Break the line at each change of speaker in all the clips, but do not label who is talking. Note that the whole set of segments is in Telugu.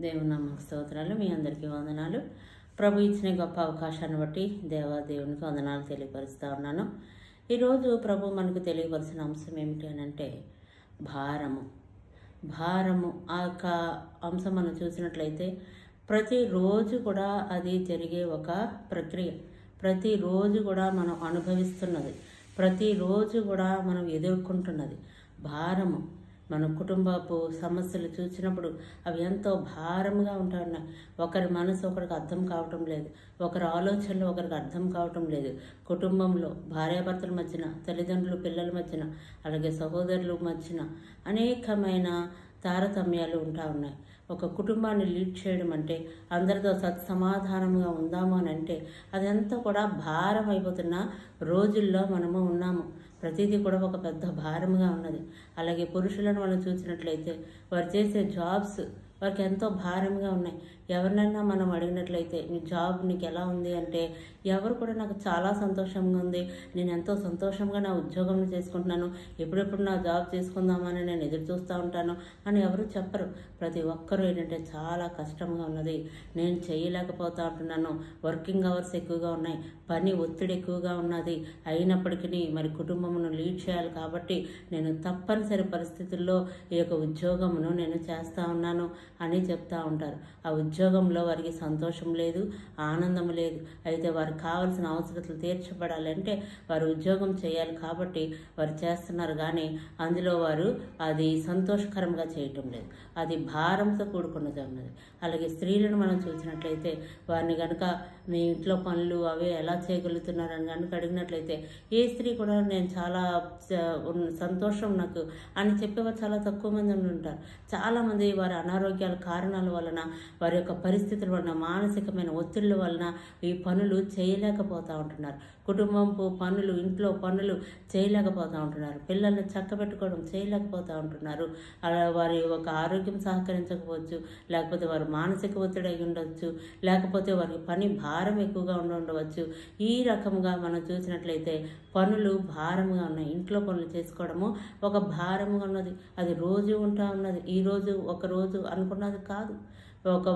దేవుని నామకు స్తోత్రాలు. మీ అందరికీ వందనాలు. ప్రభు ఇచ్చిన గొప్ప అవకాశాన్ని బట్టి దేవునికి వందనాలు తెలియపరుస్తూ ఉన్నాను. ఈరోజు ప్రభు మనకు తెలియపరిచిన అంశం ఏమిటి అని అంటే భారము. ఆ యొక్క అంశం మనం చూసినట్లయితే ప్రతిరోజు కూడా అది జరిగే ఒక ప్రక్రియ. ప్రతిరోజు కూడా మనం అనుభవిస్తున్నది, ప్రతిరోజు కూడా మనం ఎదుర్కొంటున్నది భారము. మన కుటుంబపు సమస్యలు చూసినప్పుడు అవి ఎంతో భారంగా ఉంటున్నాయి. ఒకరి మనసు ఒకరికి అర్థం కావటం లేదు, ఒకరి ఆలోచనలు ఒకరికి అర్థం కావటం లేదు. కుటుంబంలో భార్యాభర్తల మధ్యన, తల్లిదండ్రులు పిల్లల మధ్యన, అలాగే సహోదరుల మధ్యన అనేకమైన తారతమ్యాలు ఉంటా ఉన్నాయి. ఒక కుటుంబాన్ని లీడ్ చేయడం అంటే, అందరితో సమాధానంగా ఉందాము అని అంటే అదంతా కూడా భారం అయిపోతున్న రోజుల్లో మనము ఉన్నాము. ప్రతిదీ కూడా ఒక పెద్ద భారంగా ఉన్నది. అలాగే పురుషులను మనం చూసినట్లయితే వారు చేసే జాబ్స్ వారికి ఎంతో భారంగా ఉన్నాయి. ఎవరినైనా మనం అడిగినట్లయితే నీ జాబ్ నీకు ఎలా ఉంది అంటే ఎవరు కూడా నాకు చాలా సంతోషంగా ఉంది, నేను ఎంతో సంతోషంగా నా ఉద్యోగం చేసుకుంటున్నాను, ఎప్పుడెప్పుడు నా జాబ్ చేసుకుందామని నేను ఎదురు చూస్తూ ఉంటాను అని ఎవరు చెప్పరు. ప్రతి ఒక్కరూ ఏంటంటే చాలా కష్టంగా ఉన్నది, నేను చేయలేకపోతా ఉంటున్నాను, వర్కింగ్ అవర్స్ ఎక్కువగా ఉన్నాయి, పని ఒత్తిడి ఎక్కువగా ఉన్నది, అయినప్పటికీ మరి కుటుంబమును లీడ్ చేయాలి కాబట్టి నేను తప్పనిసరి పరిస్థితుల్లో ఈ యొక్క ఉద్యోగమును నేను చేస్తూ ఉన్నాను అని చెప్తా ఉంటారు. ఆ ఉద్యోగంలో వారికి సంతోషం లేదు, ఆనందం లేదు. అయితే వారికి కావాల్సిన అవసరతలు తీర్చబడాలంటే వారు ఉద్యోగం చేయాలి కాబట్టి వారు చేస్తున్నారు, కానీ అందులో వారు అది సంతోషకరంగా చేయటం లేదు, అది భారంతో కూడుకున్నది ఉన్నది. అలాగే స్త్రీలను మనం చూసినట్లయితే వారిని కనుక మీ ఇంట్లో పనులు అవే ఎలా చేయగలుగుతున్నారని కనుక అడిగినట్లయితే ఏ స్త్రీ కూడా నేను చాలా సంతోషం నాకు అని చెప్పేవారు చాలా తక్కువ మంది ఉంటారు. చాలామంది వారి అనారోగ్యాల కారణాల వలన, వారి యొక్క పరిస్థితుల వలన, మానసికమైన ఒత్తిళ్ల వలన ఈ పనులు చేయలేకపోతూ ఉంటున్నారు. కుటుంబంపు పనులు, ఇంట్లో పనులు చేయలేకపోతూ ఉంటున్నారు. పిల్లల్ని చక్కబెట్టుకోవడం చేయలేకపోతూ ఉంటున్నారు. అలా వారి ఒక ఆరోగ్యం సహకరించకపోవచ్చు, లేకపోతే వారు మానసిక ఒత్తిడి అయి ఉండవచ్చు, లేకపోతే వారికి పని భారం ఎక్కువగా ఉండవచ్చు. ఈ రకంగా మనం చూసినట్లయితే పనులు భారంగా ఉన్నాయి. ఇంట్లో పనులు చేసుకోవడము ఒక భారంగా ఉన్నది. అది రోజు ఉంటా ఉన్నది. ఈరోజు ఒకరోజు అనుకున్నది కాదు.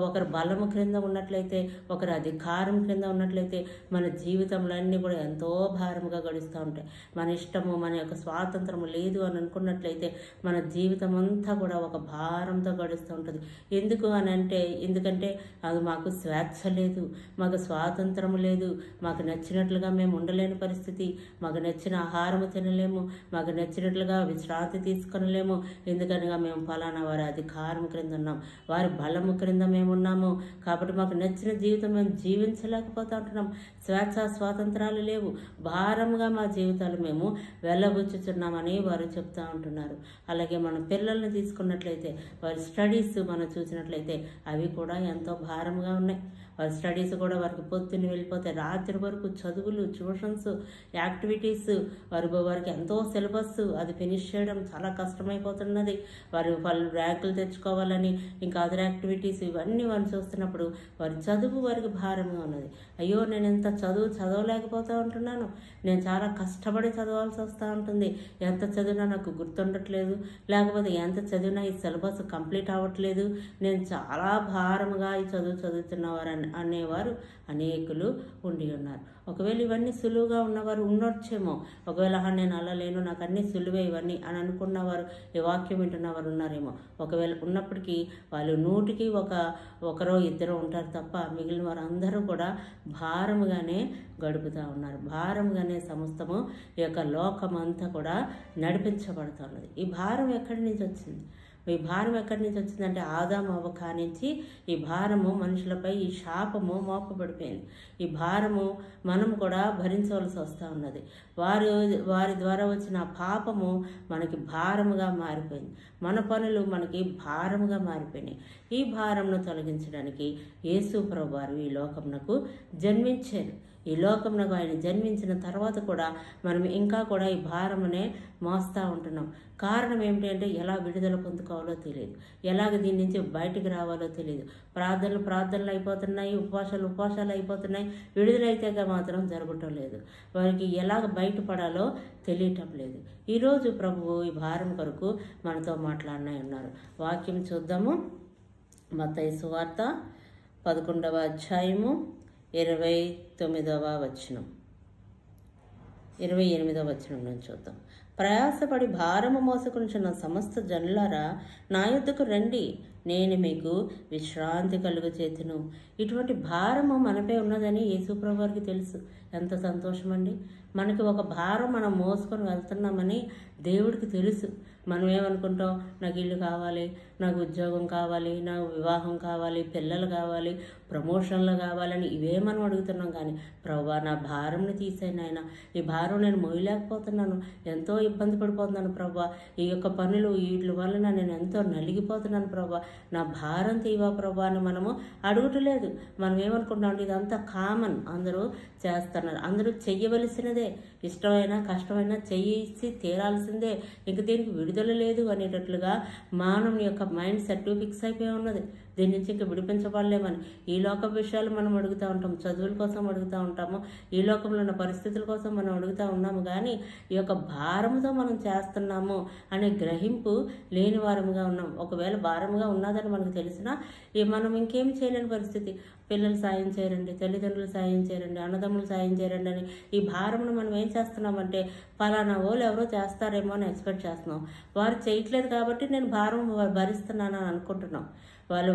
ఒకరి బలము క్రింద ఉన్నట్లయితే, ఒకరి అధికారం క్రింద ఉన్నట్లయితే మన జీవితంలో అన్నీ కూడా ఎంతో భారంగా గడుస్తూ ఉంటాయి. మన ఇష్టము, మన యొక్క స్వాతంత్రము లేదు అని అనుకున్నట్లయితే మన జీవితం అంతా కూడా ఒక భారంతో గడుస్తూ ఉంటుంది. ఎందుకంటే అది మాకు స్వేచ్ఛ లేదు, మాకు స్వాతంత్రము లేదు, మాకు నచ్చినట్లుగా మేము ఉండలేని పరిస్థితి, మాకు నచ్చిన ఆహారము తినలేము, మాకు నచ్చినట్లుగా విశ్రాంతి తీసుకొనలేము. ఎందుకనగా మేము ఫలానా వారి అధికారం క్రింద ఉన్నాం, వారి బలము క్రింద మేము ఉన్నాము కాబట్టి మాకు నచ్చిన జీవితం మేము జీవించలేకపోతూ ఉంటున్నాం. స్వాతంత్రాలు లేవు, భారంగా మా జీవితాలు మేము వెళ్ళబుచ్చుతున్నామని వారు చెప్తూ ఉంటున్నారు. అలాగే మన పిల్లల్ని తీసుకున్నట్లయితే వారి స్టడీస్ మనం చూసినట్లయితే అవి కూడా ఎంతో భారంగా ఉన్నాయి. వారి స్టడీస్ కూడా వారికి పొద్దున్న వెళ్ళిపోతే రాత్రి వరకు చదువులు, ట్యూషన్స్, యాక్టివిటీస్, వారికి ఎంతో సిలబస్ అది ఫినిష్ చేయడం చాలా కష్టమైపోతున్నది. వాళ్ళు ర్యాంకులు తెచ్చుకోవాలని ఇంకా అదర్ యాక్టివిటీస్ ఇవన్నీ వారు చూస్తున్నప్పుడు వారి చదువు వారికి భారంగా ఉన్నది. అయ్యో నేను ఎంత చదవలేకపోతూ ఉంటున్నాను, నేను చాలా కష్టపడి చదవాల్సి వస్తూ ఉంటుంది, ఎంత చదివినా నాకు గుర్తుండట్లేదు, లేకపోతే ఎంత చదివినా ఈ సిలబస్ కంప్లీట్ అవ్వట్లేదు, నేను చాలా భారంగా ఈ చదువుతున్నవారు అనేవారు అనేకులు ఉండి ఉన్నారు. ఒకవేళ ఇవన్నీ సులువుగా ఉన్నవారు ఉండొచ్చేమో, ఒకవేళ నేను అలా లేను, నాకు అన్నీ సులువే ఇవన్నీ అని అనుకున్నవారు ఈ వాక్యం వింటున్నవారు ఉన్నారేమో. ఒకవేళ ఉన్నప్పటికీ వాళ్ళు 100కి ఒకరో ఇద్దరు ఉంటారు తప్ప మిగిలిన వారు అందరూ కూడా భారముగానే గడుపుతూ ఉన్నారు. భారంగానే సమస్తము ఈ యొక్క లోకమంతా కూడా నడిపించబడుతున్నది. ఈ భారం ఎక్కడి నుంచి వచ్చింది? ఈ భారం ఎక్కడి నుంచి వచ్చిందంటే ఆదాము అవ్వ కానించి ఈ భారము మనుషులపై, ఈ శాపము మోపబడిపోయింది. ఈ భారము మనం కూడా భరించవలసి వస్తూ ఉన్నది. వారి ద్వారా వచ్చిన పాపము మనకి భారముగా మారిపోయింది. మన పనులు మనకి భారముగా మారిపోయినాయి. ఈ భారంను తొలగించడానికి యేసు ప్రభువారు ఈ లోకమునకు జన్మించారు. ఈ లోకమునకు ఆయన జన్మించిన తర్వాత కూడా మనం ఇంకా కూడా ఈ భారమునే మోస్తూ ఉంటున్నాం. కారణం ఏమిటి అంటే ఎలా విడుదల పొందుకోవాలో తెలియదు, ఎలాగ దీని నుంచి బయటికి రావాలో తెలియదు. ప్రార్థనలు అయిపోతున్నాయి, ఉపవాసాలు అయిపోతున్నాయి, విడుదలైతే మాత్రం జరగటం లేదు. వారికి ఎలాగ బయటపడాలో తెలియటం లేదు. ఈరోజు ప్రభువు ఈ భారం కొరకు మనతో మాట్లాడినాయి ఉన్నారు. వాక్యం చూద్దాము. మత్తయి సువార్త 11వ అధ్యాయము 29వ వచనం 28వ వచనం నుంచి చూద్దాం. ప్రయాసపడి భారము మోసుకొనుచున్న సమస్త జనులారా నా యొద్దకు రండి, నేను మీకు విశ్రాంతి కలుగు చేతును. ఇటువంటి భారము మనపై ఉన్నదని యేసుప్రభు వారికి తెలుసు. ఎంత సంతోషం అండి! మనకి ఒక భారం మనం మోసుకొని వెళ్తున్నామని దేవుడికి తెలుసు. మనం ఏమనుకుంటాం, నాకు ఇల్లు కావాలి, నాకు ఉద్యోగం కావాలి, నాకు వివాహం కావాలి, పిల్లలు కావాలి, ప్రమోషన్లు కావాలని ఇవే మనం అడుగుతున్నాం. కానీ ప్రభువా, నా భారంని తీసేయను ఆయన, ఈ భారం నేను మోయలేకపోతున్నాను, ఎంతో ఇబ్బంది పడిపోతున్నాను ప్రభువా, ఈ యొక్క పనులు వీటి వలన నేను ఎంతో నలిగిపోతున్నాను ప్రభువా, నా భారం తీవా ప్రభువా అని మనము అడుగుటలేదు. మనం ఏమనుకుంటాం అంటే ఇదంతా కామన్, అందరూ చేస్తున్నారు, అందరూ చెయ్యవలసినదే, ఇష్టమైనా కష్టమైనా చేసి తీరాల్సిందే, ఇంక దీనికి విడుదల లేదు అనేటట్లుగా మానవుని యొక్క మైండ్ సెట్ ఫిక్స్ అయిపోయి ఉన్నది. దీని నుంచి ఇంకా విడిపించబడలేమని ఈ లోక విషయాలు మనం అడుగుతూ ఉంటాం, చదువుల కోసం అడుగుతూ ఉంటాము, ఈ లోకంలో ఉన్న పరిస్థితుల కోసం మనం అడుగుతూ ఉన్నాము. కానీ ఈ యొక్క భారంతో మనం చేస్తున్నాము అనే గ్రహింపు లేని వారముగా ఉన్నాం. ఒకవేళ భారముగా ఉన్నదని మనకు తెలిసినా మనం ఇంకేం చేయలేని పరిస్థితి. పిల్లలు సాయం చేయరండి, తల్లిదండ్రులు సాయం చేయరండి, అన్నదమ్ములు సాయం చేయరండి అని ఈ భారమును మనం ఏం చేస్తున్నామంటే పలానా వాళ్ళు ఎవరో చేస్తారేమో అని ఎక్స్పెక్ట్ చేస్తున్నాం. వారు చేయట్లేదు కాబట్టి నేను భారం భరిస్తున్నాను అని అనుకుంటున్నాం.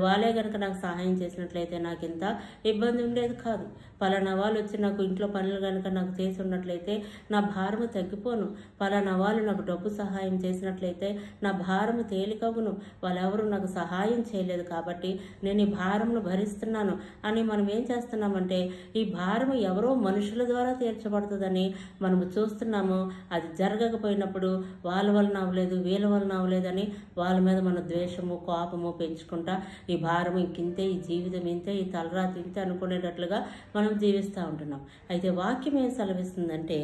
వాళ్ళే కనుక నాకు సహాయం చేసినట్లయితే నాకు ఇంత ఇబ్బంది ఉండేది కాదు. పలానా వాళ్ళు వచ్చి నాకు ఇంట్లో పనులు కనుక నాకు చేసి ఉన్నట్లయితే నా భారము తగ్గిపోను. పలానా వాళ్ళు నాకు డబ్బు సహాయం చేసినట్లయితే నా భారము తేలికవును. వాళ్ళెవరూ నాకు సహాయం చేయలేదు కాబట్టి నేను ఈ భారమును భరిస్తున్నాను అని మనం ఏం చేస్తున్నామంటే ఈ భారము ఎవరో మనుషుల ద్వారా తీర్చబడుతుందని మనము చూస్తున్నాము. అది జరగకపోయినప్పుడు వాళ్ళ వలన అవ్వలేదు, వీళ్ళ వలన అవ్వలేదని వాళ్ళ మీద మన ద్వేషము కోపము పెంచుకుంటా ఈ భారం ఇంకింతే, ఈ జీవితం ఇంతే, ఈ తలరాతి ఇంతే అనుకునేటట్లుగా మనం జీవిస్తూ ఉంటున్నాం. అయితే వాక్యం ఏం సెలవిస్తుందంటే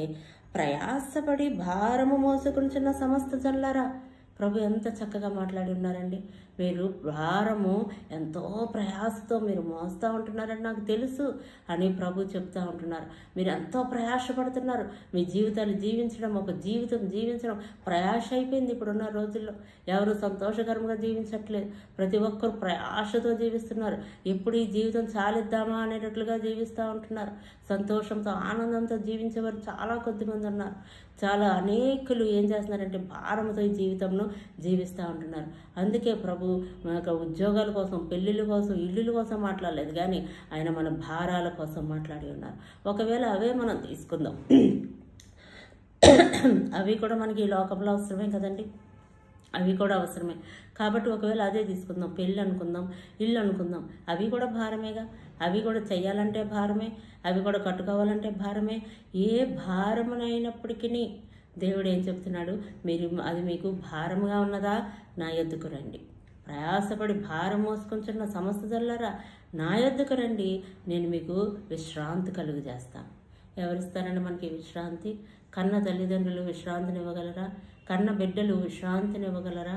ప్రయాసపడి భారము మోసుకొనుచున్న సమస్త జనులారా. ప్రభు ఎంత చక్కగా మాట్లాడి ఉన్నారండి. మీరు భారము ఎంతో ప్రయాసతో మీరు మోస్తూ ఉంటున్నారని నాకు తెలుసు అని ప్రభు చెప్తూ ఉంటున్నారు. మీరు ఎంతో ప్రయాసపడుతున్నారు. మీ జీవితాలు జీవించడం, ఒక జీవించడం ప్రయాస అయిపోయింది. ఇప్పుడున్న రోజుల్లో ఎవరు సంతోషకరంగా జీవించట్లేదు. ప్రతి ఒక్కరు ప్రయాసతో జీవిస్తున్నారు. ఎప్పుడు ఈ జీవితం చాలిద్దామా అనేటట్లుగా జీవిస్తూ ఉంటున్నారు. సంతోషంతో ఆనందంతో జీవించేవారు చాలా కొద్దిమంది ఉన్నారు. చాలా అనేకులు ఏం చేస్తున్నారంటే భారంతో ఈ జీవితంను జీవిస్తూ ఉంటున్నారు. అందుకే ప్రభు మన యొక్క ఉద్యోగాల కోసం, పెళ్ళిళ్ళ కోసం, ఇల్లుల కోసం మాట్లాడలేదు, కానీ ఆయన మన భారాల కోసం మాట్లాడి ఉన్నారు. ఒకవేళ అవే మనం తీసుకుందాం, అవి కూడా మనకి ఈ లోకంలో అవసరమే కదండి, అవి కూడా అవసరమే. కాబట్టి ఒకవేళ అదే తీసుకుందాం, పెళ్ళి అనుకుందాం, ఇల్లు అనుకుందాం, అవి కూడా భారమేగా. అవి కూడా చెయ్యాలంటే భారమే, అవి కూడా కట్టుకోవాలంటే భారమే. ఏ భారమునైనప్పటికీ దేవుడు ఏం చెప్తున్నాడు, అది మీకు భారముగా ఉన్నదా, నా యొద్దకు రండి. ప్రయాసపడి భారం మోసుకొంచున్న సమస్త జనులారా నా యొద్దకు రండి, నేను మీకు విశ్రాంతి కలుగు చేస్తాను. ఎవరిస్తారండి మనకి విశ్రాంతి? కన్న తల్లిదండ్రులు విశ్రాంతిని ఇవ్వగలరా? కన్న బిడ్డలు విశ్రాంతిని ఇవ్వగలరా?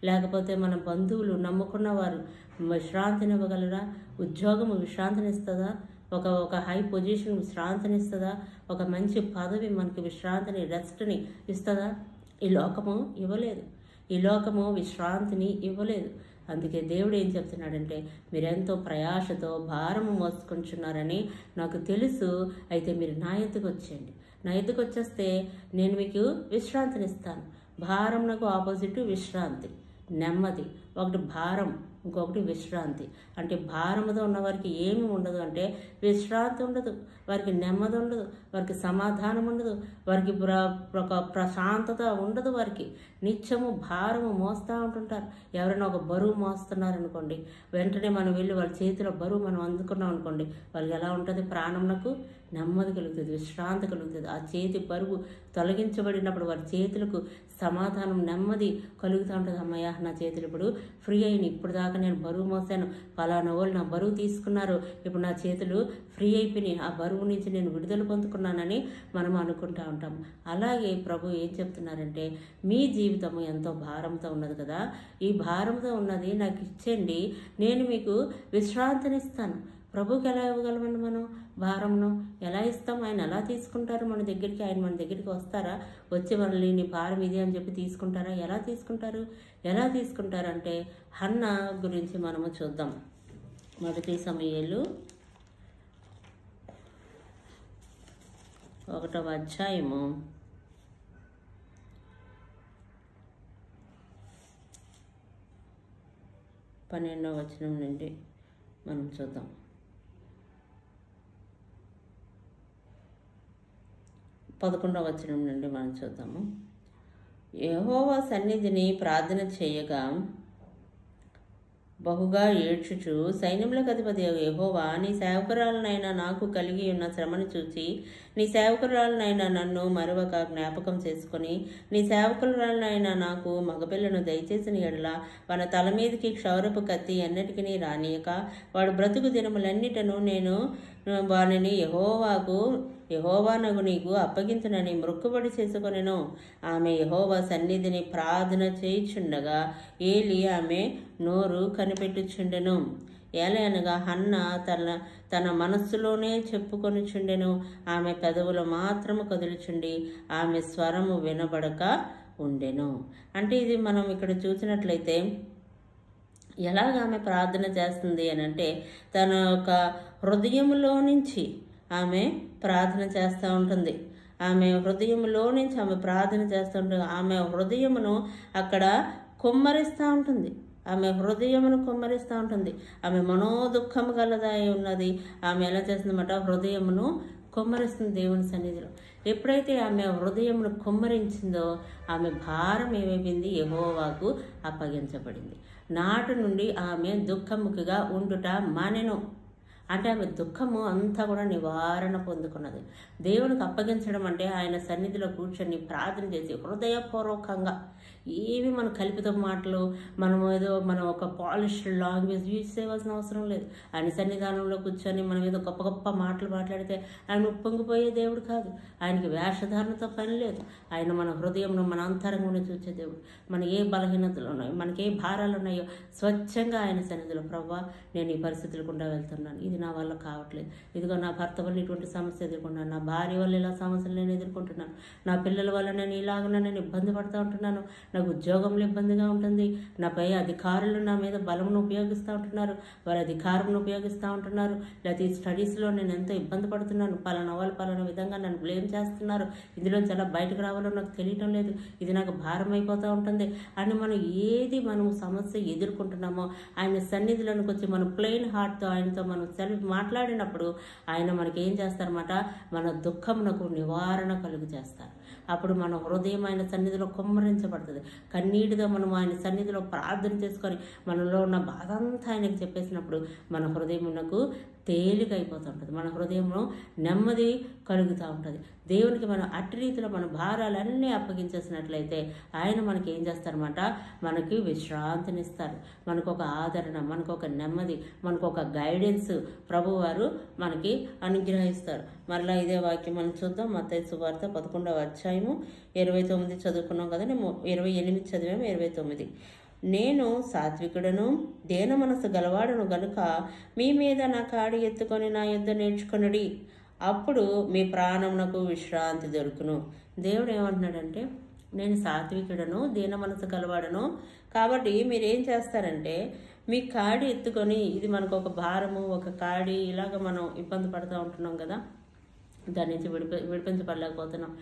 లేకపోతే మన బంధువులు, నమ్ముకున్న వారు విశ్రాంతిని ఇవ్వగలరా? ఉద్యోగము విశ్రాంతిని ఇస్తుందా? ఒక హై పొజిషన్ విశ్రాంతిని ఇస్తుందా? ఒక మంచి పదవి మనకి విశ్రాంతిని, రెస్ట్ని ఇస్తుందా? ఈ లోకము ఇవ్వలేదు. ఈ లోకము విశ్రాంతిని ఇవ్వలేదు. అందుకే దేవుడు ఏం చెప్తున్నాడంటే మీరెంతో ప్రయాసతో భారము మోసుకుంటున్నారని నాకు తెలుసు. అయితే మీరు నా ఎద్దుకు వచ్చేయండి. నా ఎద్దుకు వచ్చేస్తే నేను మీకు విశ్రాంతిని ఇస్తాను. భారం నాకు ఆపోజిట్ విశ్రాంతి, నెమ్మది. ఒకటి భారం, ఇంకొకటి విశ్రాంతి. అంటే భారముతో ఉన్నవారికి ఏమి ఉండదు అంటే విశ్రాంతి ఉండదు, వారికి నెమ్మది ఉండదు, వారికి సమాధానం ఉండదు, వారికి ప్రశాంతత ఉండదు. వారికి నిత్యము భారము మోస్తూ ఉంటుంటారు. ఎవరైనా ఒక బరువు మోస్తున్నారనుకోండి, వెంటనే మనం వెళ్ళి వాళ్ళ చేతిలో బరువు మనం అందుకున్నాం అనుకోండి, వాళ్ళకి ఎలా ఉంటుంది? ప్రాణంకు నెమ్మది కలుగుతుంది, విశ్రాంతి కలుగుతుంది. ఆ చేతి బరువు తొలగించబడినప్పుడు వారి చేతులకు సమాధానం, నెమ్మది కలుగుతూ ఉంటుంది. అమ్మయ్య, నా చేతులు ఇప్పుడు ఫ్రీ అయినాయి, ఇప్పుడు దాకా నేను బరువు మోసాను, పలానా వాళ్ళు నా బరువు తీసుకున్నారు, ఇప్పుడు నా చేతులు ఫ్రీ అయిపోయినాయి, ఆ బరువు నుంచి నేను విడుదల పొందుకున్నానని మనం అనుకుంటూ ఉంటాం. అలాగే ప్రభు ఏం చెప్తున్నారంటే మీ జీవితము ఎంతో భారంతో ఉన్నది కదా, ఈ భారంతో ఉన్నది నాకు ఇచ్చేయండి, నేను మీకు విశ్రాంతినిస్తాను. ప్రభువుకి ఎలా ఇవ్వగలమండి మనం భారంను? ఎలా ఇస్తాం? ఆయన ఎలా తీసుకుంటారు మన దగ్గరికి? ఆయన మన దగ్గరికి వస్తారా? వచ్చి మనల్ని నీ భారం ఇది అని చెప్పి తీసుకుంటారా? ఎలా తీసుకుంటారు? ఎలా తీసుకుంటారంటే హన్నా గురించి మనము చూద్దాం. 1 సమూయేలు 1వ అధ్యాయము 12వ వచనం నుండి మనం చూద్దాం. 11వ వచనం నుండి మనం చూద్దాము. యెహోవా సన్నిధిని ప్రార్థన చేయగా బహుగా ఏడ్చుచు సైన్యములకు అధిపతి యెహోవా, నీ సేవకురాలనైనా నాకు కలిగి ఉన్న శ్రమను చూచి నీ సేవకురాలనైనా నన్ను మరొక జ్ఞాపకం చేసుకుని నీ సేవకురాలనైనా నాకు మగపిల్లను దయచేసిన ఎడల వాని తల మీదకి క్షౌరపు కత్తి ఎన్నటికీ రానియక వాడు బ్రతుకు దినములన్నిటను నేను వానిని యెహోవానగు నీకు అప్పగించునని మొక్కుబడి చేసుకొనెను. ఆమె యెహోవా సన్నిధిని ప్రార్థన చేయుచుండగా ఏలి ఆమె నోరు కనిపెట్టుచుండెను. ఏలయనగా హన్నా తన మనస్సులోనే చెప్పుకొనిచుండెను. ఆమె పెదవులు మాత్రము కదులుచుండి ఆమె స్వరము వినబడక ఉండెను. అంటే ఇది మనం ఇక్కడ చూసినట్లయితే ఎలాగ ఆమె ప్రార్థన చేస్తుంది అని అంటే తన యొక్క హృదయంలో నుంచి ఆమె ప్రార్థన చేస్తూ ఉంటుంది. ఆమె హృదయంలో నుంచి ఆమె ప్రార్థన చేస్తూ ఉంటుంది. ఆమె హృదయమును అక్కడ కుమ్మరిస్తూ ఉంటుంది. ఆమె హృదయమును కుమ్మరిస్తూ ఉంటుంది. ఆమె మనోదుఖము గలదాయి ఉన్నది. ఆమె ఎలా చేస్తుందన్నమాట? హృదయమును కుమ్మరిస్తుంది దేవుని సన్నిధిలో. ఎప్పుడైతే ఆమె హృదయమును కుమ్మరించిందో ఆమె భారం ఏమైపోయింది? యెహోవాకు అప్పగించబడింది. నాటి నుండి ఆమె దుఃఖముఖిగా ఉండుట మానెను. అంటే ఆమె దుఃఖము అంతా కూడా నివారణ పొందుకున్నది. దేవునికి అప్పగించడం అంటే ఆయన సన్నిధిలో కూర్చొని ప్రార్థన చేసి హృదయపూర్వకంగా, ఏమి మన కల్పిత మాటలు మనం ఒక పాలిష్డ్ లాంగ్వేజ్ యూజ్ చేయవలసిన అవసరం లేదు. ఆయన సన్నిధానంలో కూర్చొని మనం ఏదో గొప్ప గొప్ప మాటలు మాట్లాడితే ఆయన ఉప్పొంగిపోయే దేవుడు కాదు. ఆయనకి వేషధారణతో పని లేదు. ఆయన మన హృదయంలో మన అంతరంగంలో చూసే దేవుడు. మన ఏ బలహీనతలు ఉన్నాయో, మనకి ఏ భారాలు ఉన్నాయో స్వచ్ఛంగా ఆయన సన్నిధిలో, ప్రభువా నేను ఈ పరిస్థితులు గుండా వెళ్తున్నాను, ఇది నా వల్ల కావట్లేదు, ఇదిగో నా భర్త వల్ల ఇటువంటి సమస్య ఎదుర్కొంటున్నాను, నా భార్య వల్ల ఇలా సమస్యలు నేను ఎదుర్కొంటున్నాను, నా పిల్లల వల్ల నేను ఇలాగ నేను ఇబ్బంది పడుతూ ఉంటున్నాను, నాకు ఉద్యోగంలో ఇబ్బందిగా ఉంటుంది, నాపై అధికారులు నా మీద బలమును ఉపయోగిస్తూ ఉంటున్నారు, వారి అధికారంను ఉపయోగిస్తూ ఉంటున్నారు, లేకపోతే ఈ స్టడీస్లో నేను ఎంతో ఇబ్బంది పడుతున్నాను, పలానా వాళ్ళు పలానా విధంగా నన్ను బ్లేమ్ చేస్తున్నారు, ఇందులో చాలా బయటకు రావాలో నాకు తెలియటం లేదు, ఇది నాకు భారం అయిపోతూ ఉంటుంది అని మనం సమస్య ఎదుర్కొంటున్నామో ఆయన సన్నిధిలోనికి వచ్చి మనం ప్లెయిన్ హార్ట్తో ఆయనతో మనం మాట్లాడినప్పుడు ఆయన మనకి ఏం చేస్తారన్నమాట? మన దుఃఖమునకు నివారణ కలుగు చేస్తారు. అప్పుడు మన హృదయం ఆయన సన్నిధిలో కుమ్మరించబడుతుంది. కన్నీటితో మనం ఆయన సన్నిధిలో ప్రార్థన చేసుకొని మనలో ఉన్న బాధ అంతా ఆయనకి చెప్పేసినప్పుడు మన హృదయమునకు తేలిక అయిపోతుంటుంది. మన హృదయంలో నెమ్మది కలుగుతూ ఉంటుంది. దేవునికి మనం అట్టి రీతిలో మన భారాలన్నీ అప్పగించేసినట్లయితే ఆయన మనకి ఏం చేస్తారన్నమాట? మనకి విశ్రాంతినిస్తారు. మనకు ఒక ఆదరణ, మనకు ఒక నెమ్మది, మనకు ఒక గైడెన్స్ ప్రభువారు మనకి అనుగ్రహిస్తారు. మరలా ఇదే వాక్యం మనం చూద్దాం. మత్తయి సువార్త 11వ అధ్యాయము 29 చదువుకున్నాం కదండి. 28 చదివాము, 29. నేను సాత్వికుడను దేన మనసు గలవాడును గనుక మీ మీద నా కాడి ఎత్తుకొని నా యుద్ధ నేర్చుకొనుడి, అప్పుడు మీ ప్రాణమునకు విశ్రాంతి దొరుకును. దేవుడు ఏమంటున్నాడంటే నేను సాత్వికుడను దీన మనసు గలవాడను, కాబట్టి మీరేం చేస్తారంటే మీ కాడి ఎత్తుకొని, ఇది మనకు ఒక భారము, ఒక కాడి, ఇలాగ మనం ఇబ్బంది పడుతూ ఉంటున్నాం కదా, దాని నుంచి విడిపించబడలేకపోతున్నాం.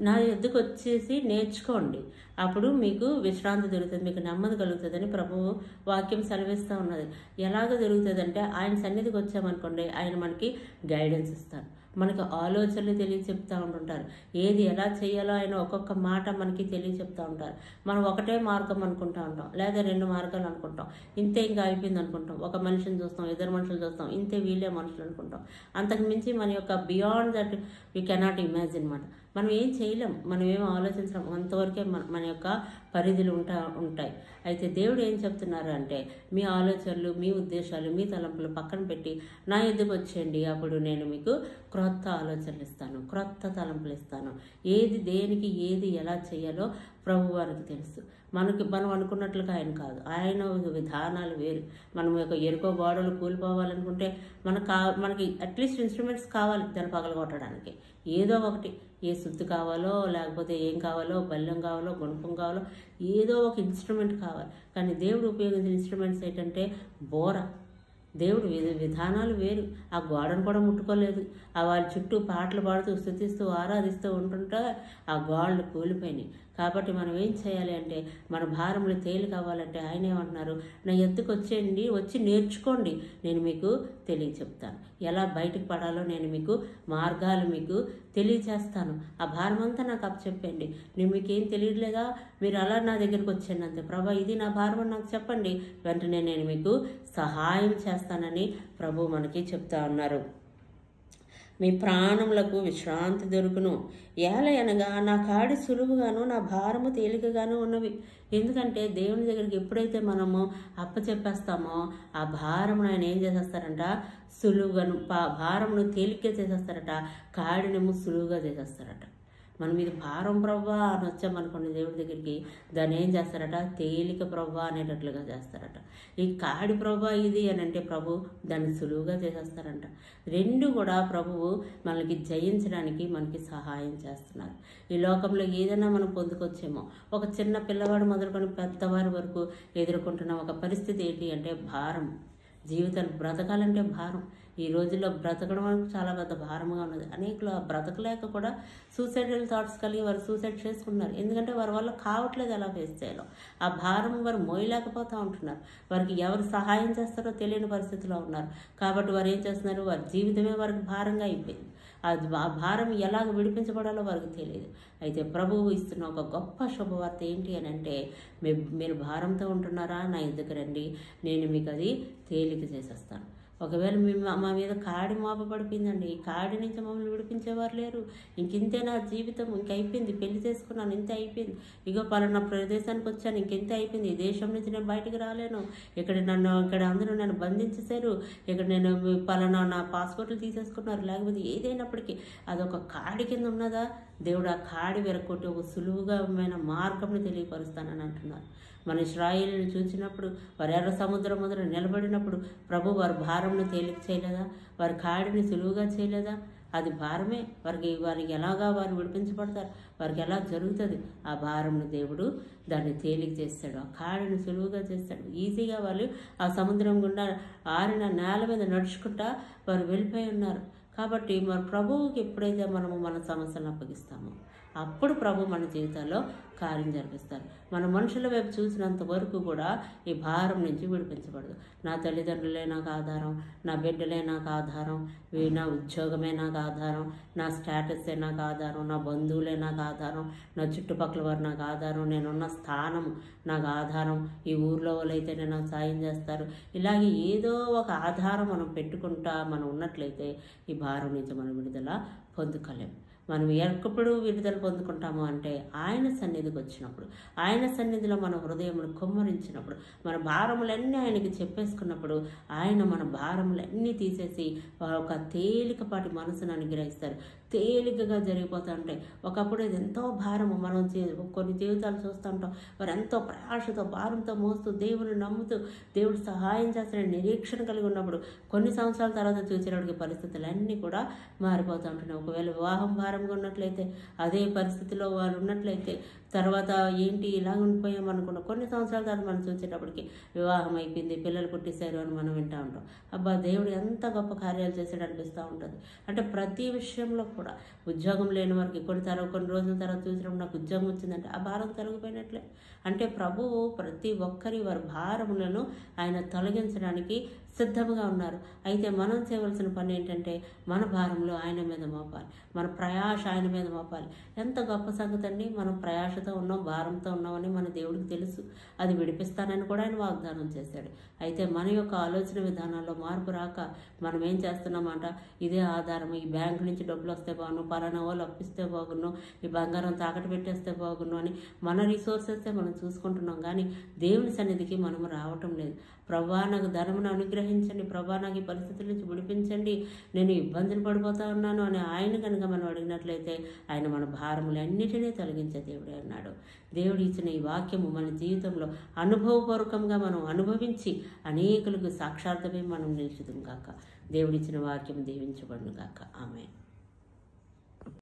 నా ఎద్దుకు వచ్చేసి నేర్చుకోండి, అప్పుడు మీకు విశ్రాంతి దొరుకుతుంది, మీకు నెమ్మది కలుగుతుందని ప్రభువు వాక్యం సెలవిస్తూ ఉన్నది. ఎలాగ దొరుకుతుంది అంటే ఆయన సన్నిధికి వచ్చామనుకోండి, ఆయన మనకి గైడెన్స్ ఇస్తారు, మనకు ఆలోచనలు తెలియచెప్తూ ఉంటుంటారు, ఏది ఎలా చేయాలో ఆయన ఒక్కొక్క మాట మనకి తెలియచెప్తూ ఉంటారు. మనం ఒకటే మార్గం అనుకుంటూ ఉంటాం, లేదా 2 మార్గాలు అనుకుంటాం, ఇంతే ఇంకా అయిపోయింది అనుకుంటాం, ఒక మనిషిని చూస్తాం, 2 మనుషులు చూస్తాం, ఇంతే వీళ్ళే మనుషులు అనుకుంటాం. అంతకు మించి మన యొక్క beyond that we cannot imagine మాట. మనం ఏం చేయలేం, మనం ఏం ఆలోచించలేం, అంతవరకే మన యొక్క పరిధులు ఉంటాయి. అయితే దేవుడు ఏం చెప్తున్నారు అంటే మీ ఆలోచనలు, మీ ఉద్దేశాలు, మీ తలంపులు పక్కన పెట్టి నా ఎద్దుకు వచ్చేయండి, అప్పుడు నేను మీకు క్రొత్త ఆలోచనలు ఇస్తాను, క్రొత్త తలంపులు ఇస్తాను. ఏది దేనికి ఏది ఎలా చేయాలో ప్రభు వారికి తెలుసు. మనం అనుకున్నట్లుగా ఆయన కాదు. ఆయన విధానాలు వేరు. మనం యొక్క ఎరుకో గోడలు కూలిపోవాలనుకుంటే మనకి అట్లీస్ట్ ఇన్స్ట్రుమెంట్స్ కావాలి దాన్ని పగలగొట్టడానికి. ఏదో ఒకటి, ఏ సుత్తి కావాలో లేకపోతే ఏం కావాలో, బల్లెం కావాలో, గుణపం కావాలో, ఏదో ఒక ఇన్స్ట్రుమెంట్ కావాలి. కానీ దేవుడు ఉపయోగించిన ఇన్స్ట్రుమెంట్స్ ఏంటంటే బోర. దేవుడు విధానాలు వేరు. ఆ గోడను కూడా ముట్టుకోలేదు. వాళ్ళ చుట్టూ పాటలు పాడుతూ స్తుతిస్తూ ఆరాధిస్తూ ఉంటుంటే ఆ గోడలు కూలిపోయినాయి. కాబట్టి మనం ఏం చేయాలి అంటే, మన భారములు తేలిక అవ్వాలంటే ఆయన ఏమంటున్నారు, నా ఎత్తుకు వచ్చేయండి, వచ్చి నేర్చుకోండి, నేను మీకు చెప్తాను. ఎలా బయటకు పడాలో నేను మీకు మార్గాలు మీకు తెలియచేస్తాను. ఆ భారం అంతా నాకు అప్పచెప్పండి. నేను మీకేం తెలియట్లేదా, మీరు అలా నా దగ్గరికి వచ్చాను అంతే. ప్రభా ఇది నా భారం అని నాకు చెప్పండి, వెంటనే నేను మీకు సహాయం చేస్తానని ప్రభు మనకి చెప్తా ఉన్నారు. మీ ప్రాణములకు విశ్రాంతి దొరుకును. ఏలయనగా నా కాడి సులువుగాను నా భారము తేలికగాను ఉన్నవి. ఎందుకంటే దేవుని దగ్గరికి ఎప్పుడైతే మనము అప్పచెప్పేస్తామో ఆ భారమును ఆయన ఏం చేసేస్తారంట, సులువుగాను భారమును తేలిగ్గా చేసేస్తారట, కాడినేమో సులువుగా చేసేస్తారట. మనం ఇది భారం ప్రవ్వా అని వచ్చామనుకోండి దేవుడి దగ్గరికి, దాన్ని ఏం చేస్తారట, తేలిక ప్రవ్వా అనేటట్లుగా చేస్తారట. ఈ కాడి ప్రవ్వా ఇది అని అంటే ప్రభు దాన్ని సులువుగా చేసేస్తారంట. రెండు కూడా ప్రభువు మనకి జయించడానికి మనకి సహాయం చేస్తున్నారు. ఈ లోకంలో ఏదైనా మనం పొందుకొచ్చేమో, ఒక చిన్న పిల్లవాడు మొదలుకొని పెద్దవారి వరకు ఎదుర్కొంటున్న ఒక పరిస్థితి ఏంటి అంటే భారం. జీవితాన్ని బ్రతకాలంటే భారం. ఈ రోజుల్లో బ్రతకడం వరకు చాలా పెద్ద భారంగా ఉన్నది. అనేకులు బ్రతకలేక కూడా సూసైడల్ థాట్స్ కలిగి వారు సూసైడ్ చేసుకున్నారు. ఎందుకంటే వారి వల్ల కావట్లేదు ఎలా ఫేస్ చేయాలో. ఆ భారం వారు మోయలేకపోతూ ఉంటున్నారు. వారికి ఎవరు సహాయం చేస్తారో తెలియని పరిస్థితిలో ఉన్నారు. కాబట్టి వారు ఏం చేస్తున్నారు, వారి జీవితమే వారికి భారంగా అయిపోయింది. ఆ భారం ఎలాగ విడిపించబడాలో వారికి తెలియదు. అయితే ప్రభువు ఇస్తున్న ఒక గొప్ప శుభవార్త ఏంటి అని అంటే, మీరు భారంతో ఉంటున్నారా, నా ఎద్దుకు రండి, నేను మీకు అది తేలిక చేసేస్తాను. ఒకవేళ మా మీద కాడి మోపబడిపోయిందండి, ఈ కాడి నుంచి మమ్మల్ని విడిపించేవారు లేరు, ఇంకింతే నా జీవితం, ఇంకైపోయింది, పెళ్లి చేసుకున్నాను, ఇంతే అయిపోయింది, ఇగో పలానా ప్రదేశానికి వచ్చాను, ఇంకెంతే అయిపోయింది, ఈ దేశం నుంచి నేను బయటకు రాలేను, ఇక్కడ అందరూ నన్ను బంధించేశారు, ఇక్కడ నేను పలానా నా పాస్పోర్ట్లు తీసేసుకున్నారు, లేకపోతే ఏదైనప్పటికీ అదొక కాడి కింద ఉన్నదా, దేవుడు ఆ కాడి వెరకొట్టి ఒక సులువుగా మార్గంని తెలియపరుస్తానని అంటున్నారు. మన ఇశ్రాయేలుని చూసినప్పుడు వారు ఎర్ర సముద్రం ముందర నిలబడినప్పుడు ప్రభు వారి భారంను తేలిక చేయలేదా, వారి కాడిని సులువుగా చేయలేదా? అది భారమే. వారికి ఎలాగా వారు విడిపించబడతారు, వారికి ఎలా జరుగుతుంది. ఆ భారంను దేవుడు దాన్ని తేలిక చేస్తాడు, ఆ కాడిని సులువుగా చేస్తాడు. ఈజీగా వాళ్ళు ఆ సముద్రం గుండా ఆరిన నేల మీద నడుచుకుంటా వారు వెళ్ళిపోయి ఉన్నారు. కాబట్టి మరి ప్రభువుకి ఎప్పుడైతే మనము మన సమస్యలను అప్పగిస్తామో అప్పుడు ప్రభు మన జీవితాల్లో కార్యం జరిపిస్తారు. మన మనుషుల వైపు చూసినంత వరకు కూడా ఈ భారం నుంచి విడిపించబడదు. నా తల్లిదండ్రులే నాకు ఆధారం, నా బిడ్డలే నాకు ఆధారం, నా ఉద్యోగమే నాకు ఆధారం, నా స్టేటసే నాకు ఆధారం, నా బంధువులే నాకు ఆధారం, నా చుట్టుపక్కల వారు నాకు ఆధారం, నేనున్న స్థానం నాకు ఆధారం, ఈ ఊర్లో వాళ్ళైతేనే నాకు సాయం చేస్తారు. ఇలాగే ఏదో ఒక ఆధారం మనం పెట్టుకుంటా మనం ఉన్నట్లయితే ఈ భారం నుంచి మనం విడుదల పొందుకోలేము. మనం ఎప్పుడు విడుదల పొందుకుంటాము అంటే ఆయన సన్నిధికి వచ్చినప్పుడు, ఆయన సన్నిధిలో మన హృదయమును కుమ్మరించినప్పుడు, మన భారములన్నీ ఆయనకి చెప్పేసుకున్నప్పుడు ఆయన మన భారములన్నీ తీసేసి ఒక తేలికపాటి మనసును అనుగ్రహిస్తారు. తేలికగా జరిగిపోతూ ఉంటాయి. ఒకప్పుడు ఇది ఎంతో భారము, మనం కొన్ని జీవితాలు చూస్తూ ఉంటాం, వారు ఎంతో ప్రయాసతో భారంతో మోస్తూ దేవుని నమ్ముతూ దేవుడు సహాయం చేస్తాడని నిరీక్షణ కలిగి ఉన్నప్పుడు కొన్ని సంవత్సరాల తర్వాత చూసేటప్పటికి పరిస్థితులన్నీ కూడా మారిపోతూ ఉంటున్నాయి. ఒకవేళ వివాహం భారంగా ఉన్నట్లయితే, అదే పరిస్థితిలో వారు ఉన్నట్లయితే తర్వాత ఏంటి ఇలాగ ఉండిపోయాం అనుకున్న కొన్ని సంవత్సరాల తర్వాత మనం చూసేటప్పటికి వివాహం అయిపోయింది, పిల్లలు పుట్టేశారు అని మనం వింటూ ఉంటాం. అబ్బా దేవుడు ఎంత గొప్ప కార్యాలు చేశాడు అనిపిస్తూ ఉంటుంది. అంటే ప్రతి విషయంలో కూడా ఉద్యోగం లేని వారికి కొన్ని రోజుల తర్వాత చూసినప్పుడు నాకు ఉద్యోగం వచ్చిందంటే ఆ భారం తొలగిపోయినట్లే. అంటే ప్రభువు ప్రతి ఒక్కరి వారి భారములను ఆయన తొలగించడానికి సిద్ధంగా ఉన్నారు. అయితే మనం చేయవలసిన పని ఏంటంటే మన భారంలో ఆయన మీద మోపాలి, మన ప్రయాస ఆయన మీద మోపాలి. ఎంత గొప్ప సంగతి అండి, మనం ప్రయాసతో ఉన్నాం, భారంతో ఉన్నామని మన దేవుడికి తెలుసు. అది విడిపిస్తానని కూడా ఆయన వాగ్దానం చేశాడు. అయితే మన యొక్క ఆలోచన విధానాల్లో మార్పు రాక మనం ఏం చేస్తున్నామంట, ఇదే ఆధారం, ఈ బ్యాంకు నుంచి డబ్బులు వస్తే బాగును, పలానా వాళ్ళు అప్పిస్తే బాగును, ఈ బంగారం తాకట్టు పెట్టేస్తే బాగును అని మన రిసోర్సెస్ మనం చూసుకుంటున్నాం. కానీ దేవుని సన్నిధికి మనం రావటం లేదు. ప్రభువా నాకు ధనమును అనుగ్రహించండి ప్రభా, నాకు ఈ పరిస్థితుల నుంచి విడిపించండి, నేను ఇబ్బందులు పడిపోతా ఉన్నాను అని ఆయన కనుక మనం అడిగినట్లయితే ఆయన మన భారములన్నిటినీ తొలగించే దేవుడే అన్నాడు. దేవుడు ఇచ్చిన ఈ వాక్యము మన జీవితంలో అనుభవపూర్వకంగా మనం అనుభవించి అనేకులకు సాక్షార్థమే మనం నిలిచుదుం గాక. దేవుడిచ్చిన వాక్యం దీవించబడును గాక. ఆమేన్.